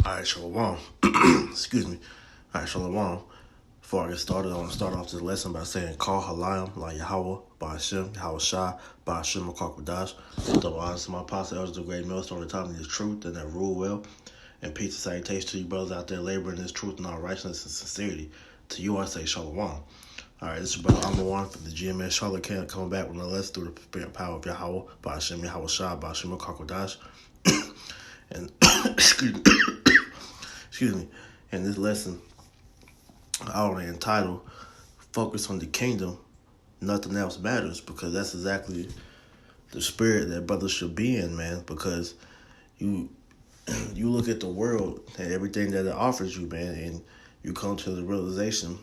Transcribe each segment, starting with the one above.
All right, Shalom. Excuse me. All right, Shalom. Before I get started, I want to start off this lesson by saying, Call Halayim, La Yahweh, Ba Hashem, Yahweh Shai, Ba Hashem, Makakwadash. Double honors to my apostle, elders of great millstone, the time of this truth and that rule well. And peace and salutation to you brothers out there laboring this truth and all righteousness and sincerity. To you, I say Shalom. All right, this is your brother Amar from the GMS Charlotte Camp coming back with another lesson through the spirit power of Yahweh, Ba Hashem, Yahweh Shai, Ba Hashem, Makakwadash. And excuse me, in this lesson, I only entitled Focus on the Kingdom, Nothing Else Matters, because that's exactly the spirit that brothers should be in, man, because you look at the world and everything that it offers you, man, and you come to the realization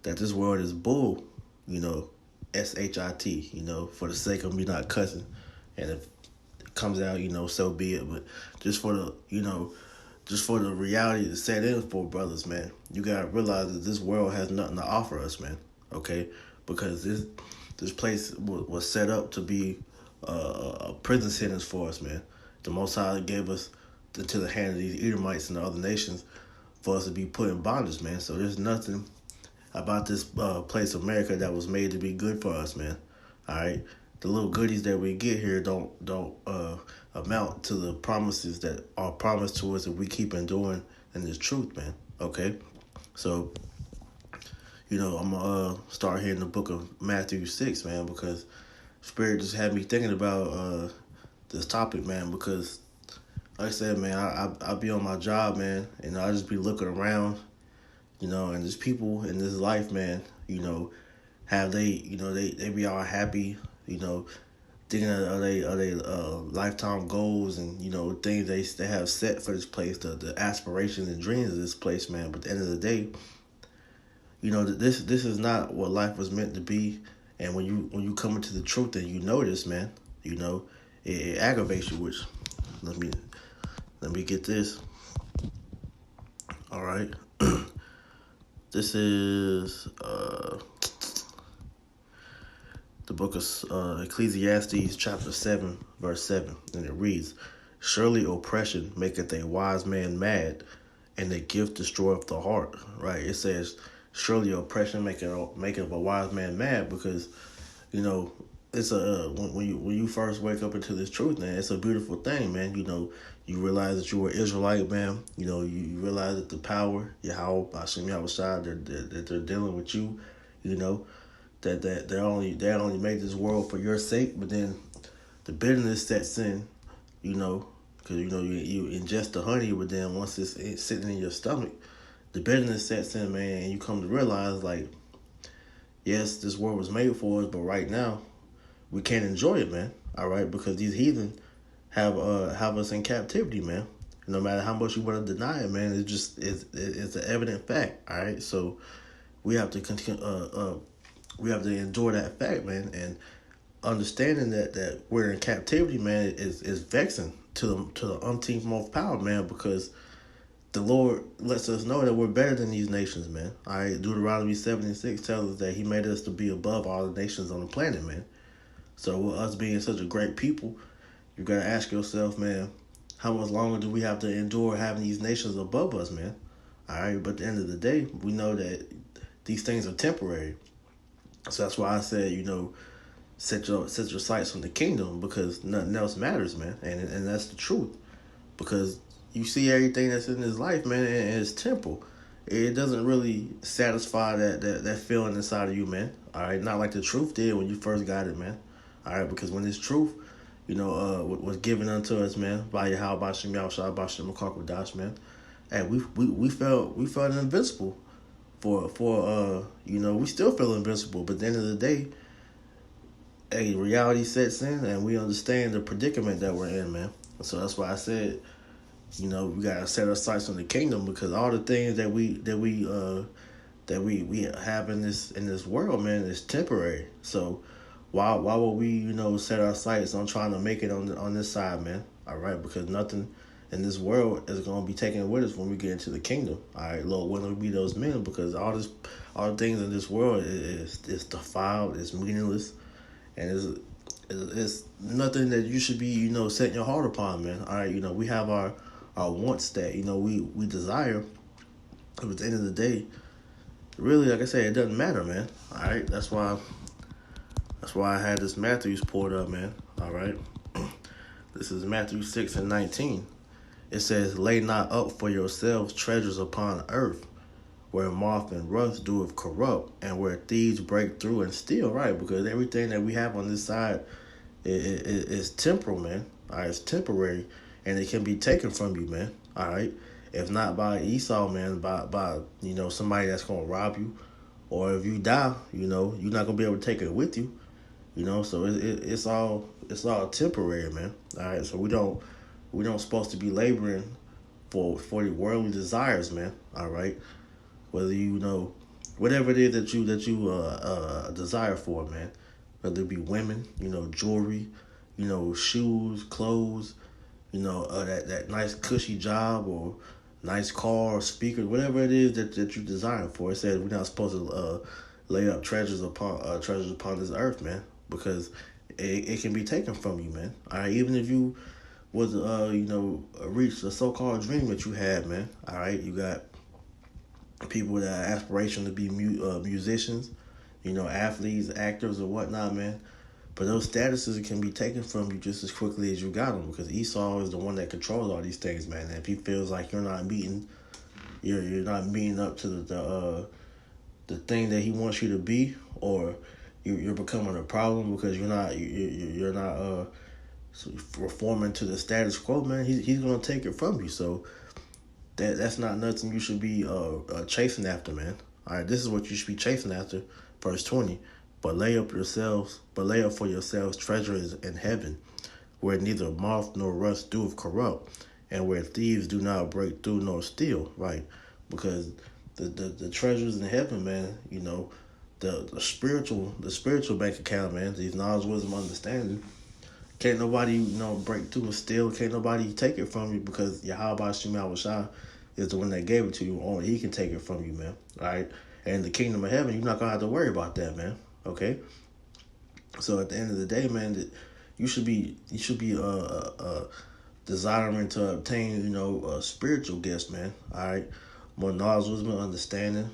that this world is bull, SHIT, for the sake of me not cussing. And if it comes out, so be it. But just for the reality to set in for brothers, man, you gotta realize that this world has nothing to offer us, man. Okay, because this place was set up to be a prison sentence for us, man. The Most High gave us into the hand of these Edomites and the other nations for us to be put in bondage, man. So there's nothing about this place, America, that was made to be good for us, man. All right, the little goodies that we get here don't amount to the promises that are promised to us if we keep enduring in this truth, man. Okay, so I'm gonna start here in the book of Matthew 6, man, because Spirit just had me thinking about this topic, man. Because like I said, man, I be on my job, man, and I just be looking around, and there's people in this life, man, have they be all happy, thinking of they lifetime goals and things they have set for this place, the aspirations and dreams of this place, man. But at the end of the day, this is not what life was meant to be. And when you come into the truth and you know this, man, it aggravates you. Which let me get this. All right, this is the book of Ecclesiastes chapter 7, verse 7, and it reads, Surely oppression maketh a wise man mad, and a gift destroyeth the heart. Right? It says, surely oppression maketh a wise man mad, because, it's when you first wake up into this truth, man, it's a beautiful thing, man. You realize that you were Israelite, man. You realize that the power, Yahweh, Hashem, Yahweh Shai, that they're dealing with you, that they only made this world for your sake. But then the bitterness sets in, because you ingest the honey, but then once it's sitting in your stomach, the bitterness sets in, man, and you come to realize, like, yes, this world was made for us, but right now we can't enjoy it, man. All right, because these heathen have us in captivity, man. No matter how much you want to deny it, man, it's an evident fact. All right, so we have to continue. We have to endure that fact, man, and understanding that we're in captivity, man, is vexing to the umpteenth most power, man, because the Lord lets us know that we're better than these nations, man. All right, Deuteronomy 7:6 tells us that He made us to be above all the nations on the planet, man. So with us being such a great people, you gotta ask yourself, man, how much longer do we have to endure having these nations above us, man? All right, but at the end of the day, we know that these things are temporary. So that's why I said, set your sights on the kingdom, because nothing else matters, man. And that's the truth. Because you see everything that's in this life, man, and it's temporal. It doesn't really satisfy that feeling inside of you, man. All right, not like the truth did when you first got it, man. All right, because when this truth, was given unto us, man, by Yahweh, by Shem Yahweh, by Shem Makakwadash, man, and we felt invincible. We still feel invincible, but at the end of the day, reality sets in, and we understand the predicament that we're in, man. So that's why I said, we gotta set our sights on the kingdom, because all the things that we have in this world, man, is temporary. So why would we, set our sights on trying to make it on this side, man? All right, because nothing in this world is going to be taken with us when we get into the kingdom. All right, Lord, when we be those men, because all the things in this world is defiled, it's meaningless, and it's nothing that you should be, setting your heart upon, man. All right, we have our our wants that we desire. But at the end of the day, really, like I said, it doesn't matter, man. All right, that's why I had this Matthews pulled up, man. All right, this is Matthew 6:19. It says, "Lay not up for yourselves treasures upon earth, where moth and rust doeth corrupt, and where thieves break through and steal." Right, because everything that we have on this side is temporal, man. All right, it's temporary, and it can be taken from you, man. All right, if not by Esau, man, by somebody that's gonna rob you, or if you die, you're not gonna be able to take it with you. So it's all temporary, man. All right, so we don't supposed to be laboring for the worldly desires, man. All right, whether whatever it is that you desire for, man. Whether it be women, jewelry, shoes, clothes, that nice cushy job or nice car or speaker, whatever it is that you desire for. It says we're not supposed to lay up treasures upon this earth, man, because it can be taken from you, man. All right, even if you was reach the so-called dream that you had, man. All right, you got people that have aspiration to be musicians, athletes, actors, or whatnot, man. But those statuses can be taken from you just as quickly as you got them, because Esau is the one that controls all these things, man. And if he feels like you're not meeting up to the thing that he wants you to be, or you're becoming a problem because you're not reforming to the status quo, man. He's gonna take it from you. So that's not nothing you should be chasing after, man. All right, this is what you should be chasing after. Verse 20. But lay up for yourselves treasures in heaven, where neither moth nor rust doeth corrupt, and where thieves do not break through nor steal. Right, because the treasures in heaven, man. The spiritual bank account, man. These knowledge, wisdom, understanding. Can't nobody, break through and steal. Can't nobody take it from you, because Yahweh Shema Shah is the one that gave it to you. Only he can take it from you, man. All right? And in the kingdom of heaven, you're not going to have to worry about that, man. Okay? So at the end of the day, man, you should be desiring to obtain, spiritual gifts, man. All right? More knowledge, wisdom, understanding,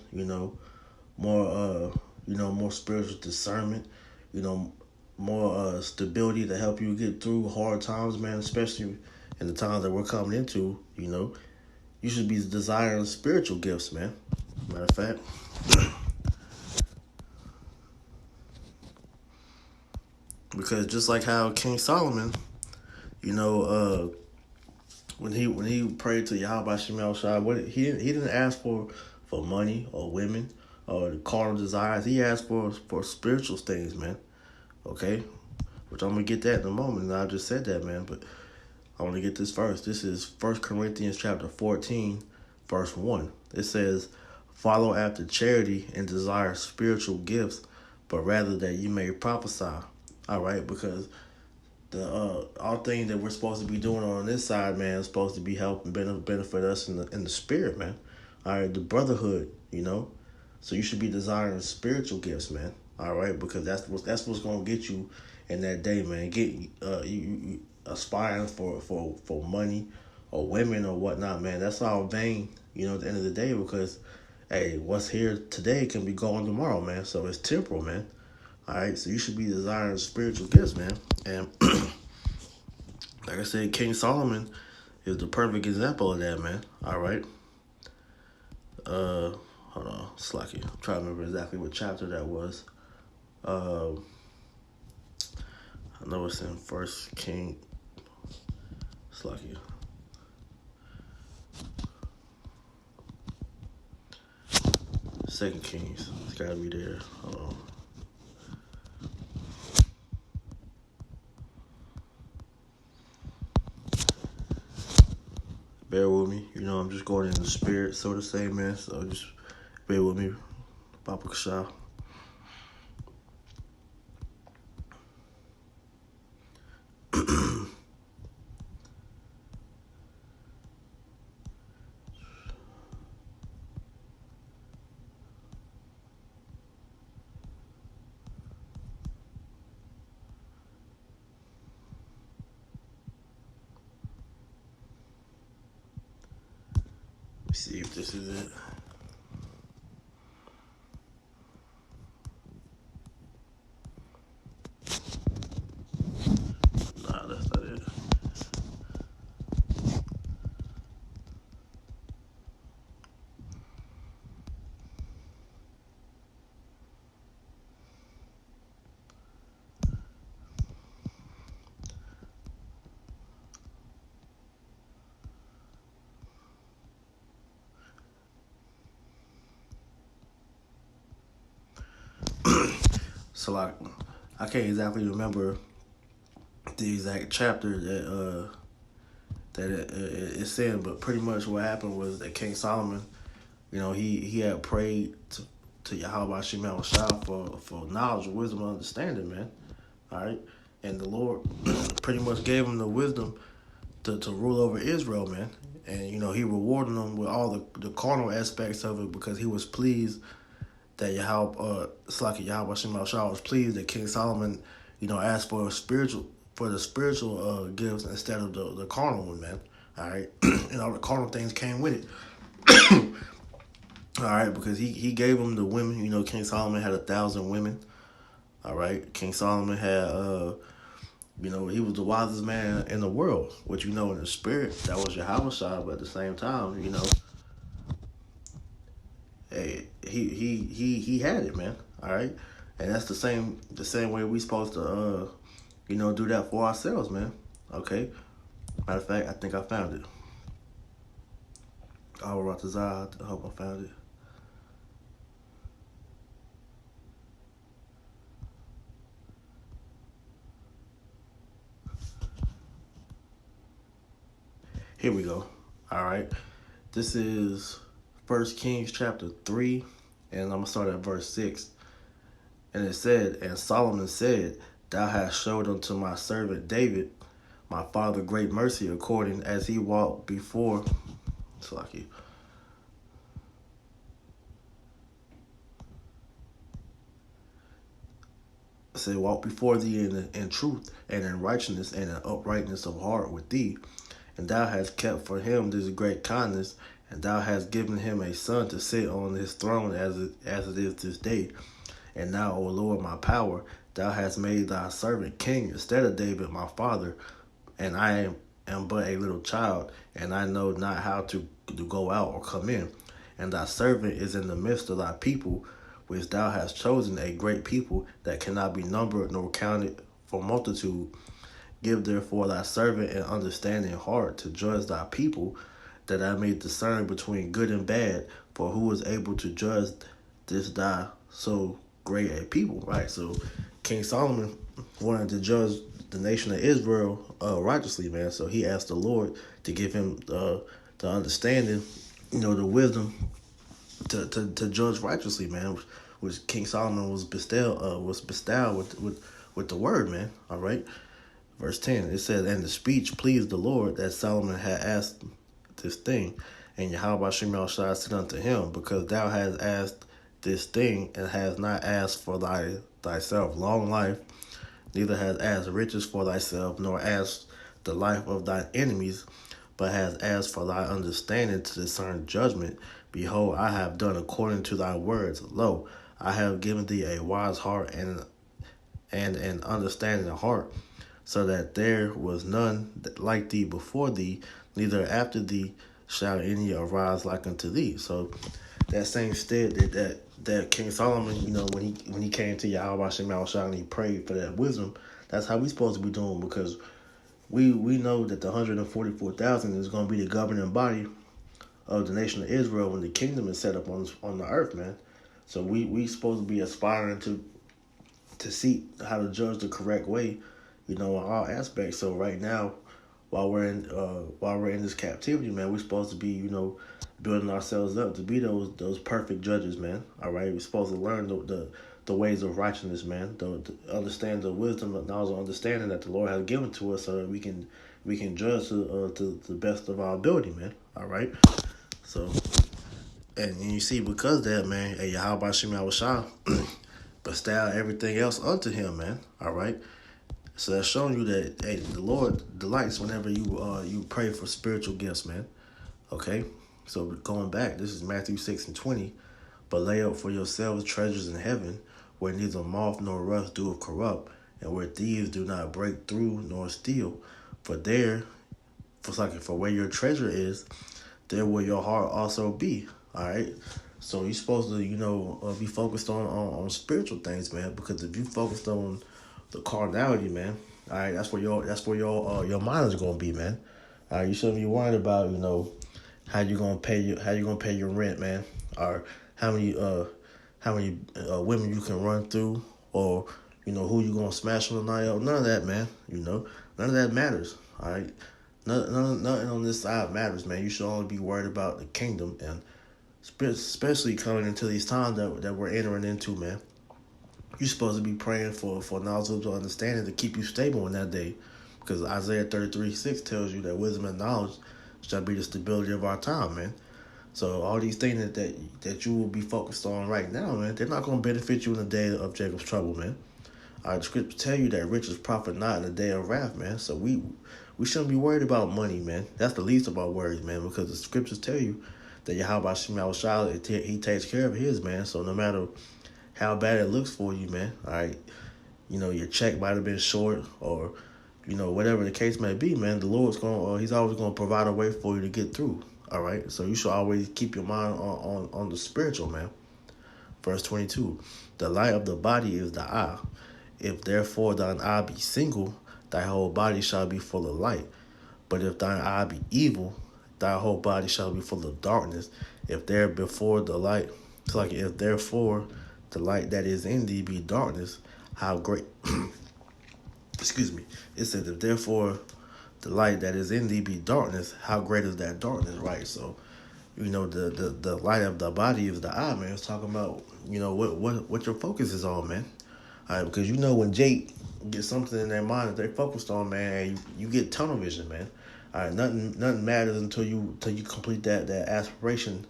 more, more spiritual discernment, you know, more stability to help you get through hard times, man, especially in the times that we're coming into. You should be desiring spiritual gifts, man. Matter of fact, because just like how King Solomon, you know, when he prayed to Yahweh Shemel Shai, he didn't ask for money or women or the carnal desires. He asked for spiritual things, man. Okay, which I'm gonna get that in a moment. And I just said that, man, but I want to get this first. This is 1 Corinthians chapter 14, verse 1. It says, "Follow after charity and desire spiritual gifts, but rather that you may prophesy." All right, because the all things that we're supposed to be doing on this side, man, is supposed to be helping benefit us in the spirit, man. All right, the brotherhood, So you should be desiring spiritual gifts, man. All right, because that's what's gonna get you in that day, man. Get you aspiring for money or women or whatnot, man. That's all vain, at the end of the day, because hey, what's here today can be gone tomorrow, man. So it's temporal, man. All right, so you should be desiring spiritual gifts, man. And like I said, King Solomon is the perfect example of that, man. All right. Hold on, Slacky. I'm trying to remember exactly what chapter that was. I know it's in First King. Slacky. Second Kings. It's gotta be there. Hold on. Bear with me. I'm just going in the spirit, so to say, man. So just bear with me. Papa Kasha. See if this is it. Nah, that's not it. So like, I can't exactly remember the exact chapter that it's in, but pretty much what happened was that King Solomon, he had prayed to Yahweh Shemel Shah for knowledge, wisdom, and understanding, man. All right, and the Lord pretty much gave him the wisdom to rule over Israel, man. And he rewarded him with all the carnal aspects of it because he was pleased that Yahweh Shemel Shah was pleased that King Solomon, asked for the spiritual gifts instead of the carnal one, man. All right, and all the carnal things came with it. All right, because he gave him the women. King Solomon had 1,000 women. All right, King Solomon had he was the wisest man in the world. Which in the spirit that was Yahweh Shah, but at the same time, hey, he had it, man. All right, and that's the same way we supposed to do that for ourselves, man. Okay. Matter of fact, I think I found it. I hope I found it. Here we go. All right. This is 1 Kings chapter 3, and I'm going to start at verse 6. And it said, and Solomon said, Thou hast showed unto my servant David, my father, great mercy, according as he walked before. Salaki. Say, walk before thee in truth and in righteousness and in uprightness of heart with thee. And thou hast kept for him this great kindness, and thou hast given him a son to sit on his throne as it is this day. And now, O Lord, my power, thou hast made thy servant king instead of David my father, and I am but a little child, and I know not how to go out or come in. And thy servant is in the midst of thy people, which thou hast chosen, a great people that cannot be numbered nor counted for multitude. Give therefore thy servant an understanding heart to judge thy people, that I may discern between good and bad. For who is able to judge this thy so great a people? Right. So King Solomon wanted to judge the nation of Israel righteously, man. So he asked the Lord to give him the understanding, the wisdom to judge righteously, man. Which King Solomon was bestowed with the word, man. All right. Verse 10, it says, And the speech pleased the Lord that Solomon had asked this thing. And Yahweh Shemel Shah said unto him, Because thou hast asked this thing, and hast not asked for thyself long life, neither hast asked riches for thyself, nor asked the life of thine enemies, but hast asked for thy understanding to discern judgment. Behold, I have done according to thy words. Lo, I have given thee a wise heart and an understanding heart, so that there was none like thee before thee, neither after thee shall any arise like unto thee. So that same stead that King Solomon, when he came to Yahweh Shemel Shah and he prayed for that wisdom, that's how we supposed to be doing, because we know that the 144,000 is going to be the governing body of the nation of Israel when the kingdom is set up on the earth, man. So we supposed to be aspiring to see how to judge the correct way, in all aspects. So right now, while we're in this captivity, man, we're supposed to be, building ourselves up to be those perfect judges, man. All right, we're supposed to learn the ways of righteousness, man. To understand the wisdom and knowledge and understanding that the Lord has given to us, so that we can judge to the best of our ability, man. All right. So, and you see, because of that, man, hey, Yahweh Shemel Shah bestow everything else unto him, man. All right. So that's showing you that, hey, the Lord delights whenever you pray for spiritual gifts, man. Okay. So going back, this is Matthew 6:20. But lay up for yourselves treasures in heaven, where neither moth nor rust doeth corrupt, and where thieves do not break through nor steal. For there, for where your treasure is, there will your heart also be. All right. So you're supposed to, be focused on spiritual things, man. Because if you focused on the carnality, man, all right, that's where your mind is gonna be, man. All right, you shouldn't be worried about, how you gonna pay your rent, man, or how many women you can run through, or who you gonna smash on the night out. None of that, man. None of that matters. All right, nothing on this side matters, man. You should only be worried about the kingdom, and especially coming into these times that we're entering into, man. You're supposed to be praying for knowledge of understanding to keep you stable in that day, because Isaiah 33:6 tells you that wisdom and knowledge shall be the stability of our time, man. So all these things that you will be focused on right now, man, they're not going to benefit you in the day of Jacob's trouble, man. The scriptures tell you that riches profit not in the day of wrath, man. So we shouldn't be worried about money, man. That's the least of our worries, man, because the scriptures tell you that Yahweh Shema Shah, he takes care of his, man. So no matter how bad it looks for you, man, all right, your check might have been short, or whatever the case may be, man, the Lord's he's always going to provide a way for you to get through. All right, so you should always keep your mind on the spiritual, man. Verse 22, the light of the body is the eye. If therefore thine eye be single, thy whole body shall be full of light. But if thine eye be evil, thy whole body shall be full of darkness. If therefore the light that is in thee be darkness, how great excuse me. It says, if therefore the light that is in thee be darkness, how great is that darkness, right? So, the light of the body is the eye, man. It's talking about, what your focus is on, man. All right, because when Jake gets something in their mind that they're focused on, man, you get tunnel vision, man. All right, nothing matters until you complete that aspiration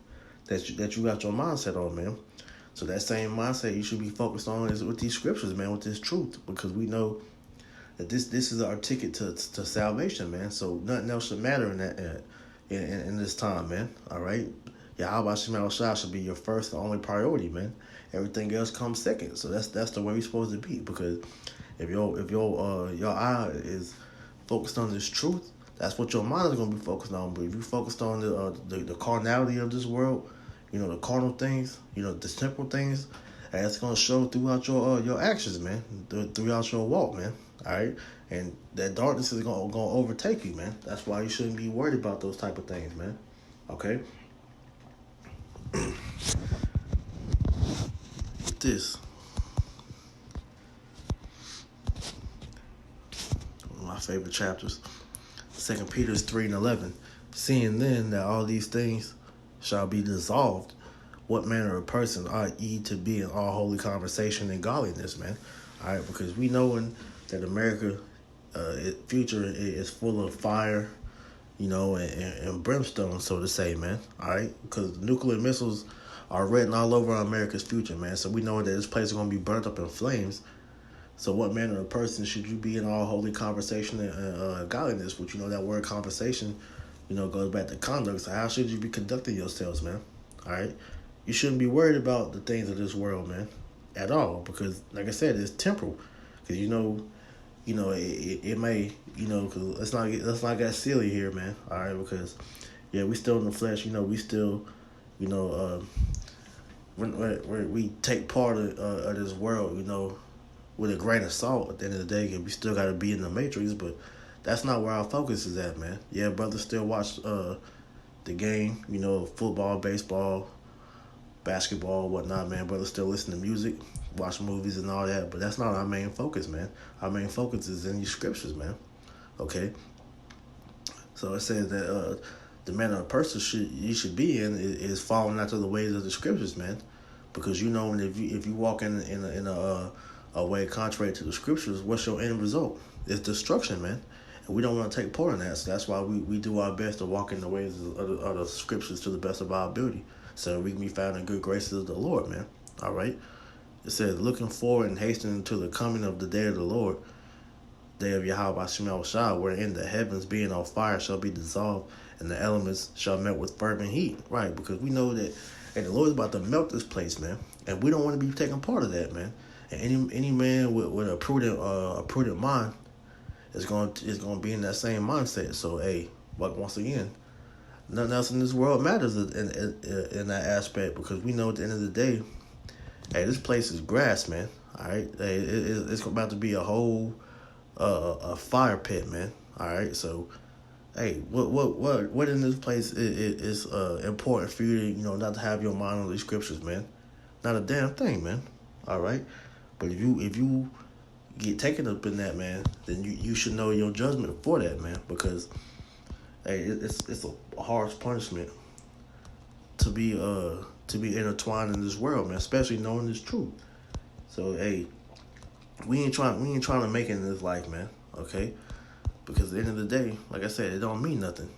that you got your mindset on, man. So that same mindset you should be focused on is with these scriptures, man, with this truth, because we know that this is our ticket to salvation, man. So nothing else should matter in this time, man. All right, Yahweh Shema Shah should be your first and only priority, man. Everything else comes second. So that's the way we're supposed to be, because if your eye is focused on this truth, that's what your mind is gonna be focused on. But if you focused on the carnality of this world, the carnal things, the temporal things, and it's gonna show throughout your actions, man, throughout your walk, man. All right, and that darkness is gonna overtake you, man. That's why you shouldn't be worried about those type of things, man. Okay. This one of my favorite chapters, 2 Peter 3:11. Seeing then that all these things shall be dissolved, what manner of person ought ye to be in all holy conversation and godliness, man? All right, because we know that America, future is full of fire, and brimstone, so to say, man. All right, because nuclear missiles are written all over America's future, man. So we know that this place is going to be burnt up in flames. So what manner of person should you be in all holy conversation and godliness? Which, that word conversation, goes back to conduct. So how should you be conducting yourselves, man? All right, you shouldn't be worried about the things of this world, man, at all, because like I said, it's temporal. Because it may, because let's not get silly here, man. All right, because we still in the flesh. We still, we take part of this world, with a grain of salt. At the end of the day, we still got to be in the matrix, but that's not where our focus is at, man. Yeah, brothers still watch the game, football, baseball, basketball, whatnot, man. Brothers still listen to music, watch movies and all that, but that's not our main focus, man. Our main focus is in these scriptures, man. Okay? So it says that the manner of person you should be in is following after the ways of the scriptures, man. Because if you walk in a way contrary to the scriptures, what's your end result? It's destruction, man. And we don't want to take part in that. So that's why we do our best to walk in the ways of the scriptures to the best of our ability, so we can be found in good graces of the Lord, man. All right? It says, looking forward and hastening to the coming of the day of the Lord, day of Yahweh Shema Shah, wherein the heavens being on fire shall be dissolved, and the elements shall melt with fervent heat. Right, because we know that, hey, the Lord is about to melt this place, man, and we don't want to be taking part of that, man. And any man with a prudent mind is going to be in that same mindset. So, hey, but once again, nothing else in this world matters in that aspect, because we know at the end of the day, hey, this place is grass, man. All right, hey, it's about to be a whole a fire pit, man. All right, so hey, what in this place is important for you to, not to have your mind on these scriptures, man? Not a damn thing, man. All right, but if you get taken up in that, man, then you should know your judgment for that, man, because hey, it's a harsh punishment to be intertwined in this world, man, especially knowing this truth. So hey, we ain't trying to make it in this life, man. Okay, because at the end of the day, like I said, it don't mean nothing.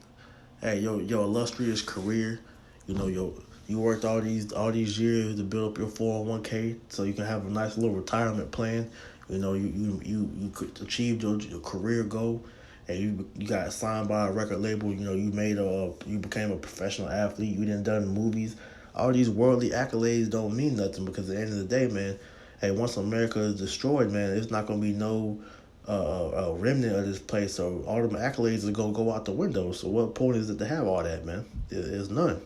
Hey, your illustrious career, you worked all these years to build up your 401k so you can have a nice little retirement plan. You achieved your career goal, and you got signed by a record label. You became a professional athlete. You done movies. All these worldly accolades don't mean nothing, because at the end of the day, man, hey, once America is destroyed, man, it's not gonna be no remnant of this place. So all them accolades are gonna go out the window. So what point is it to have all that, man? There's none.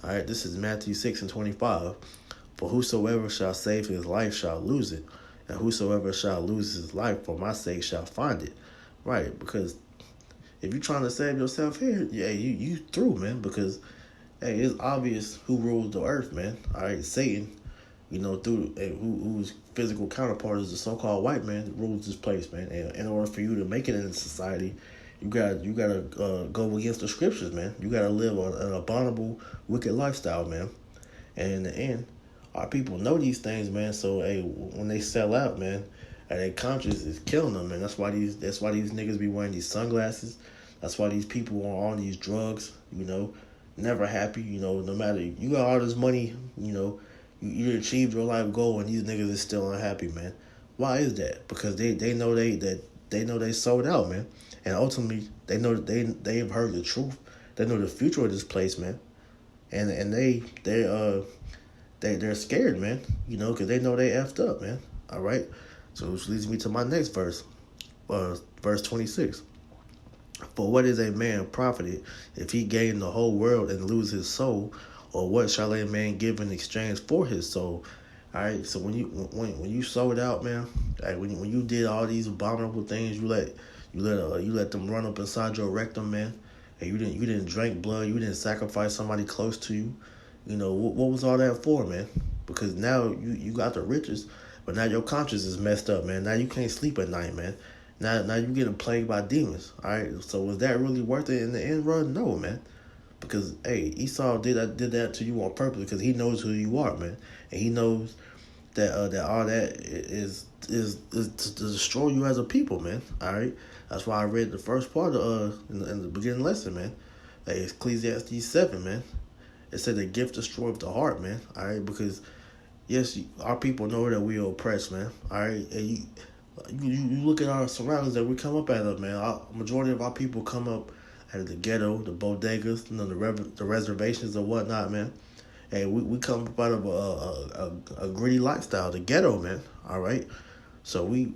All right, this is Matthew 6:25. For whosoever shall save his life shall lose it, and whosoever shall lose his life for my sake shall find it. Right, because if you're trying to save yourself here, yeah, you through, man. Because hey, it's obvious who rules the earth, man. All right, Satan, through whose physical counterpart is the so-called white man that rules this place, man. And in order for you to make it in society, you gotta go against the scriptures, man. You gotta live an abominable, wicked lifestyle, man. And in the end, our people know these things, man. So hey, when they sell out, man, their conscience is killing them, man. That's why these niggas be wearing these sunglasses. That's why these people are on these drugs, never happy, no matter, you got all this money, you achieved your life goal, and these niggas is still unhappy, man. Why is that? Because they know they sold out, man. And ultimately they know that they've heard the truth. They know the future of this place, man. And they're scared, man, because they know they effed up, man. All right. So which leads me to my next verse, verse 26. For what is a man profited if he gain the whole world and lose his soul? Or what shall a man give in exchange for his soul? All right. So when you sold out, man, like when you did all these abominable things, you let them run up inside your rectum, man, and you didn't drink blood, you didn't sacrifice somebody close to you. What was all that for, man? Because now you got the riches, but now your conscience is messed up, man. Now you can't sleep at night, man. Now you getting plagued by demons. All right. So was that really worth it in the end run? No, man. Because hey, Esau did that to you on purpose, because he knows who you are, man, and he knows that that all that is to destroy you as a people, man. All right. That's why I read the first part of in the beginning lesson, man. Hey, Ecclesiastes 7, man. It said the gift destroyeth the heart, man. All right, because yes, our people know that we are oppressed, man. All right, and you look at our surroundings that we come up out of, man. Majority of our people come up out of the ghetto, the bodegas, the reservations and whatnot, man. Hey, we come up out of a gritty lifestyle, the ghetto, man. All right, so we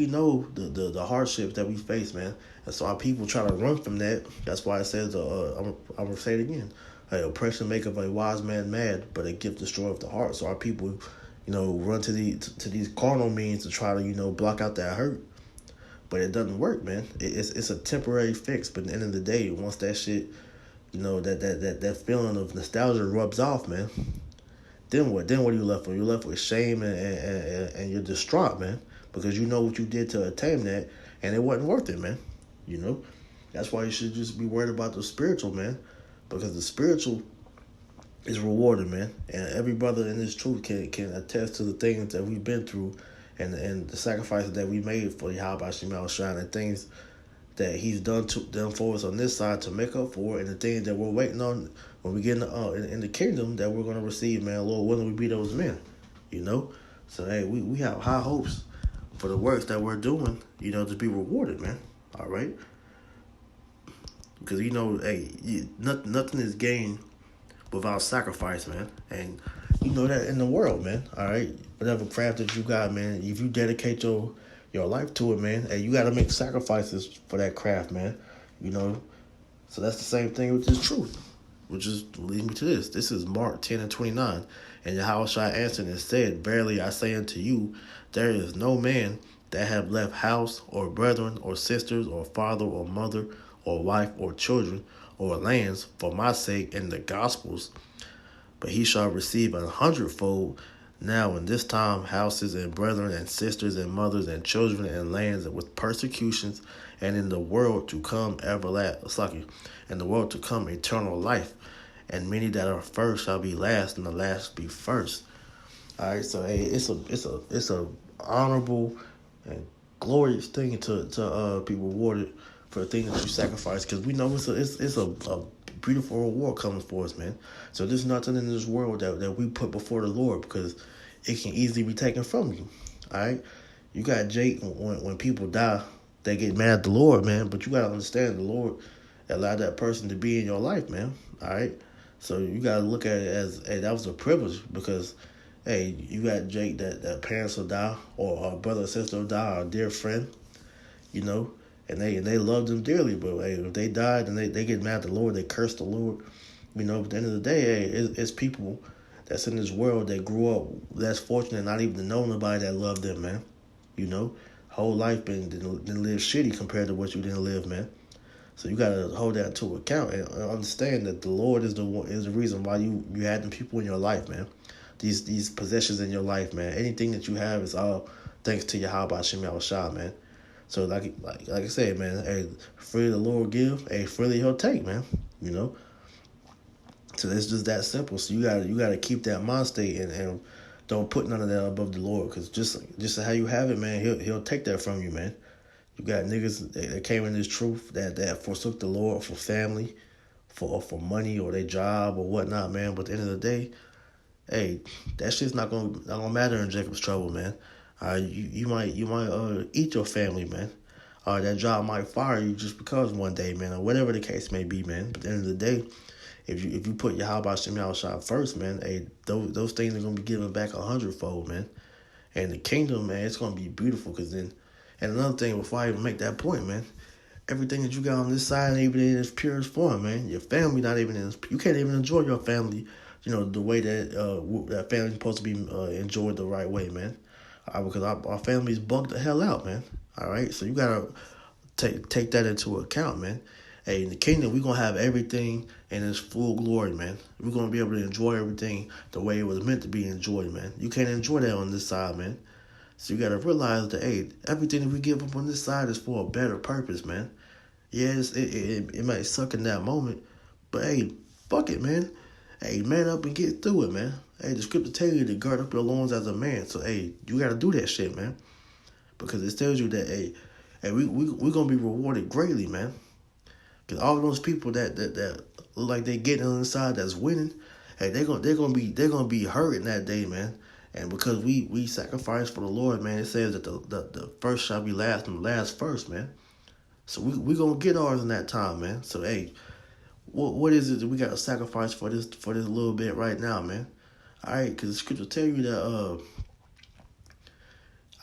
know the hardships that we face, man. And so our people try to run from that. That's why it says, I'm gonna say it again. Hey, oppression maketh a wise man mad, but a gift destroyeth the heart. So our people, run to these carnal means to try to, block out that hurt. But it doesn't work, man. It's a temporary fix. But at the end of the day, once that shit, that feeling of nostalgia rubs off, man, then what? Then what are you left with? You're left with shame and you're distraught, man, because you know what you did to attain that, and it wasn't worth it, man. That's why you should just be worried about the spiritual, man, because the spiritual is rewarded, man. And every brother in this truth can attest to the things that we've been through, and the sacrifices that we made for Yahweh Shema Shine, and things that he's done for us on this side to make up for it, and the things that we're waiting on when we get in the kingdom that we're going to receive, man. Lord, when we be those men, So, hey, we have high hopes for the works that we're doing, to be rewarded, man. All right. Because hey, nothing is gained without sacrifice, man. And you know that in the world, man. All right, whatever craft that you got, man. If you dedicate your life to it, man, and you got to make sacrifices for that craft, man. You know, so that's the same thing with this truth, which is leading me to this. This is Mark 10:29, and Yahushua answered and said, "Verily I say unto you, there is no man that have left house or brethren or sisters or father or mother or wife or children or lands for my sake and the gospel's, but he shall receive 100-fold now in this time houses and brethren and sisters and mothers and children and lands with persecutions, and in the world to come in the world to come eternal life. And many that are first shall be last, and the last be first." All right, so hey, it's a honorable and glorious thing to be rewarded for the things that you sacrifice, because we know it's a beautiful reward coming for us, man. So there's nothing in this world that we put before the Lord, because it can easily be taken from you. All right, you got Jake. When people die, they get mad at the Lord, man. But you gotta understand, the Lord allowed that person to be in your life, man. All right, so you gotta look at it as, hey, that was a privilege, because hey, you got Jake that parents will die, or a brother or sister will die, or a dear friend, you know, and they loved them dearly. But hey, if they died and they get mad at the Lord, they curse the Lord, you know. But at the end of the day, hey, it's people that's in this world that grew up less fortunate, not even to know nobody that loved them, man. You know, whole life didn't live shitty compared to what you didn't live, man. So you gotta hold that to account and understand that the Lord is the reason why you had them people in your life, man. These possessions in your life, man. Anything that you have is all thanks to Yahweh Shem Yahushua, man. So like I said, man, hey, freely the Lord give, hey, freely He'll take, man. You know. So it's just that simple. So you gotta keep that mind state, and don't put none of that above the Lord, because just how you have it, man, He'll take that from you, man. You got niggas that came in this truth that forsook the Lord for family, for money or their job or whatnot, man. But at the end of the day, hey, that shit's not gonna matter in Jacob's trouble, man. You might eat your family, man. That job might fire you just because one day, man, or whatever the case may be, man. But at the end of the day, if you put Yahweh Shem Yahushua first, man, hey, those things are gonna be given back 100-fold, man. And the kingdom, man, it's gonna be beautiful. Cause then, and another thing, before I even make that point, man, everything that you got on this side ain't even in its purest form, man. Your family not even you can't even enjoy your family, you know, the way that that family's supposed to be enjoyed the right way, man. Because our family's bugged the hell out, man. All right, so you gotta take that into account, man. Hey, in the kingdom, we're gonna have everything in its full glory, man. We're gonna be able to enjoy everything the way it was meant to be enjoyed, man. You can't enjoy that on this side, man. So you gotta realize that, hey, everything that we give up on this side is for a better purpose, man. Yes, it might suck in that moment, but hey, fuck it, man. Hey, man up and get through it, man. Hey, the scripture tell you to guard up your loins as a man. So hey, you gotta do that shit, man. Because it tells you that, hey, we gonna be rewarded greatly, man. Because all those people that look like they getting on the side that's winning, hey, they're gonna be hurting that day, man. And because we sacrifice for the Lord, man, it says that the first shall be last and the last first, man. So we gonna get ours in that time, man. So hey, what is it that we gotta sacrifice for this little bit right now, man? All right, because the scripture tell you that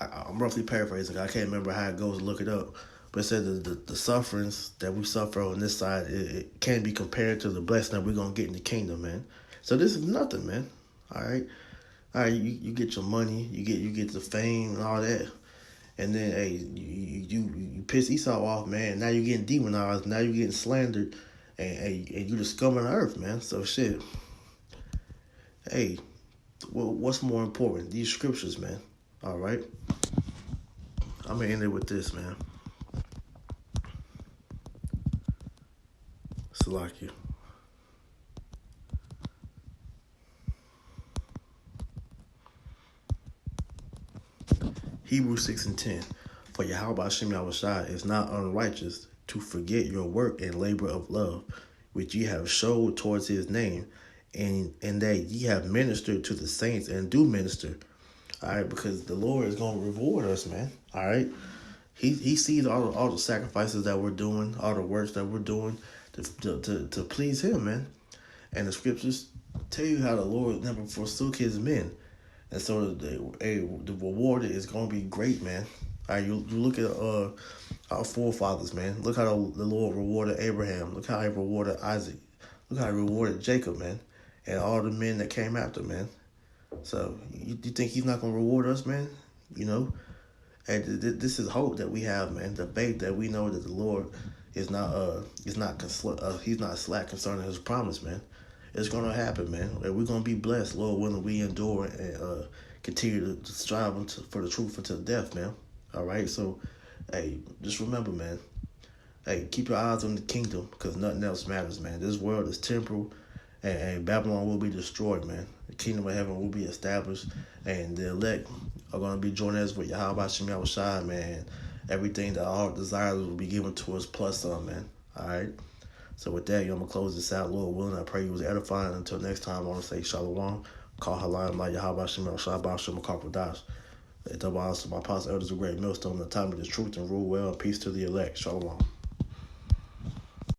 I'm roughly paraphrasing. I can't remember how it goes. Look it up. But it said the sufferings that we suffer on this side, it can't be compared to the blessing that we're going to get in the kingdom, man. So this is nothing, man. All right? All right, you get your money, you get the fame and all that. And then, hey, you piss Esau off, man. Now you're getting demonized. Now you're getting slandered. And you the scum of the earth, man. So, shit. Hey, what's more important? These scriptures, man. All right? I'm going to end it with this, man. Salakia. Hebrews 6:10. For Yahweh Hashem Yahushua is not unrighteous to forget your work and labor of love, which ye have showed towards his name, and that ye have ministered to the saints and do minister. All right, because the Lord is going to reward us, man. All right. He sees all the sacrifices that we're doing, all the works that we're doing, to please Him, man. And the scriptures tell you how the Lord never forsook His men, and so the reward is going to be great, man. All right, you look at our forefathers, man. Look how the Lord rewarded Abraham. Look how He rewarded Isaac. Look how He rewarded Jacob, man, and all the men that came after, man. So you think He's not going to reward us, man? You know, and this is hope that we have, man. The faith that we know that the Lord is not He's not slack concerning His promise, man. It's gonna happen, man. And we're gonna be blessed, Lord willing. We endure and continue to strive for the truth until death, man. All right, so hey, just remember, man. Hey, keep your eyes on the kingdom because nothing else matters, man. This world is temporal, and Babylon will be destroyed, man. The kingdom of heaven will be established, and the elect are gonna be joining us with Yahweh Shem Yahushua, man. Everything that our heart desires will be given to us plus some, man. All right. So with that, I'm going to close this out, Lord willing. I pray you was edifying. Until next time, I want to say shalom. Call halayim la Yahweh Shem Shabbat Shem Kakwadash. My apostles, elders of great millstone, the time of this truth and rule well, and peace to the elect. Shalom.